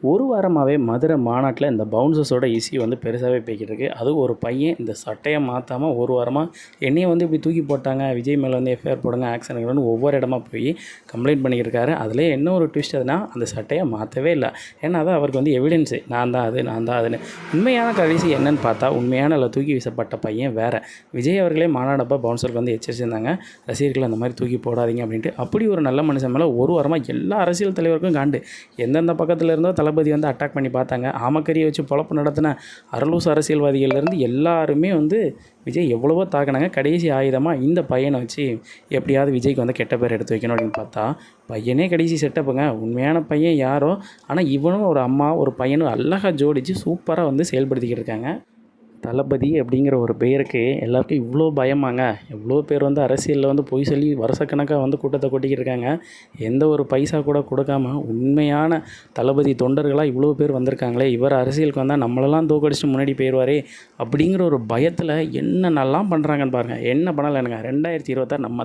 ஒரு வாரமாகவே மதுரை மாநாட்டில் இந்த பவுன்சர்ஸோட இஷ்யூ வந்து பெருசாகவே போய்கிட்டு இருக்குது. அதுவும் ஒரு பையன் இந்த சட்டையை மாற்றாமல் ஒரு வாரமாக என்னையை வந்து இப்படி தூக்கி போட்டாங்க, விஜய் மேலே வந்து எஃப்ஐஆர் போடுங்க, ஆக்ஷன் எடுக்கணும்னு ஒவ்வொரு இடமா போய் கம்ப்ளைண்ட் பண்ணிக்கிட்டு இருக்காரு. அதிலே என்ன ஒரு ட்விஸ்ட் அதுனா, அந்த சட்டையை மாற்றவே இல்லை. ஏன்னா அது அவருக்கு வந்து எவிடன்ஸு, நான் தான் அதுன்னு. உண்மையான கடைசி என்னன்னு பார்த்தா, உண்மையான அதில் தூக்கி வீசப்பட்ட பையன் வேறு. விஜய் அவர்களே மாநாடப்போ பவுன்சருக்கு வந்து எச்சரிச்சிருந்தாங்க, ரசிகர்கள் அந்த மாதிரி தூக்கி போடாதீங்க அப்படின்ட்டு. அப்படி ஒரு நல்ல மனுஷன் மேலே ஒரு வாரமாக எல்லா அரசியல் தலைவருக்கும் காண்டு. எந்தெந்த பக்கத்தில் இருந்தோ தளபதி வந்து அட்டாக் பண்ணி பார்த்தாங்க. ஆமக்கரியை வச்சு பொழப்பு நடத்தின அரலூஸ் அரசியல்வாதிகள்லேருந்து எல்லாருமே வந்து விஜய் எவ்வளவோ தாக்கினாங்க. கடைசி ஆயுதமாக இந்த பையனை வச்சு எப்படியாவது விஜய்க்கு வந்து கெட்ட பேர் எடுத்து வைக்கணும் அப்படின்னு பார்த்தா, பையனே கடைசி செட்டப்புங்க. உண்மையான பையன் யாரோ, ஆனால் இவனும் ஒரு அம்மா ஒரு பையனும் அழகாக ஜோடித்து சூப்பராக வந்து செயல்படுத்திக்கிட்டு இருக்காங்க. தளபதி அப்படிங்கிற ஒரு பெயருக்கு எல்லாருக்கும் இவ்வளோ பயமாங்க. எவ்வளோ பேர் வந்து அரசியலில் வந்து பொய் சொல்லி வருஷக்கணக்காக வந்து கூட்டத்தை கொட்டிக்கிட்டு இருக்காங்க. எந்த ஒரு பைசா கூட கொடுக்காம உண்மையான தளபதி தொண்டர்களாக இவ்வளோ பேர் வந்திருக்காங்களே, இவர் அரசியலுக்கு வந்தால் நம்மளெல்லாம் தோக்கடிச்சுட்டு முன்னாடி போயிடுவாரே அப்படிங்கிற ஒரு பயத்தில் என்னென்னலாம் பண்ணுறாங்கன்னு பாருங்கள். என்ன பண்ணலை எனக்கு 2026 நம்ம